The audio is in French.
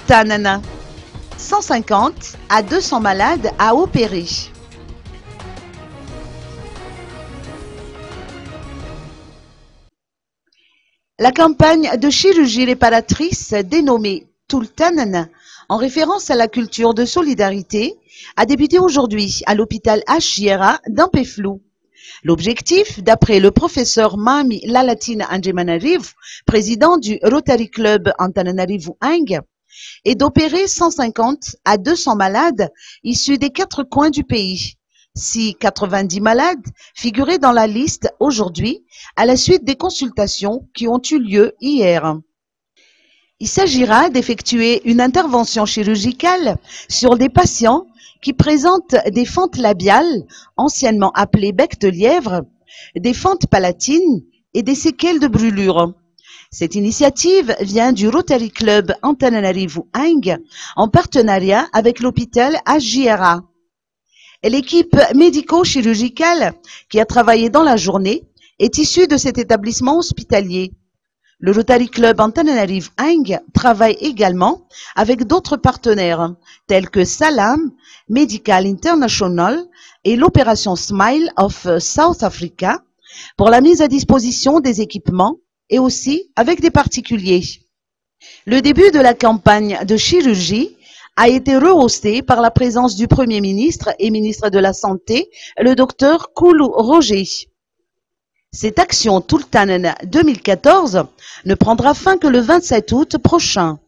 Tultanana. 150 à 200 malades à opérer. La campagne de chirurgie réparatrice dénommée Tultanana, en référence à la culture de solidarité, a débuté aujourd'hui à l'hôpital H. d'Ampeflou. L'objectif, d'après le professeur Mami Lalatine Angemanarivu, président du Rotary Club Antananarivo Ing, est d'opérer 150 à 200 malades issus des 4 coins du pays. Si 90 malades figuraient dans la liste aujourd'hui à la suite des consultations qui ont eu lieu hier. Il s'agira d'effectuer une intervention chirurgicale sur des patients qui présentent des fentes labiales, anciennement appelées bec de lièvre, des fentes palatines et des séquelles de brûlure. Cette initiative vient du Rotary Club Antananarivo Ing en partenariat avec l'hôpital HJRA. Et l'équipe médico-chirurgicale qui a travaillé dans la journée est issue de cet établissement hospitalier. Le Rotary Club Antananarivo Ing travaille également avec d'autres partenaires tels que Salam Medical International et l'opération Smile of South Africa pour la mise à disposition des équipements et aussi avec des particuliers. Le début de la campagne de chirurgie a été rehaussé par la présence du Premier ministre et ministre de la Santé, le Dr Koulou Roger. Cette action Tultanana 2014 ne prendra fin que le 27 août prochain.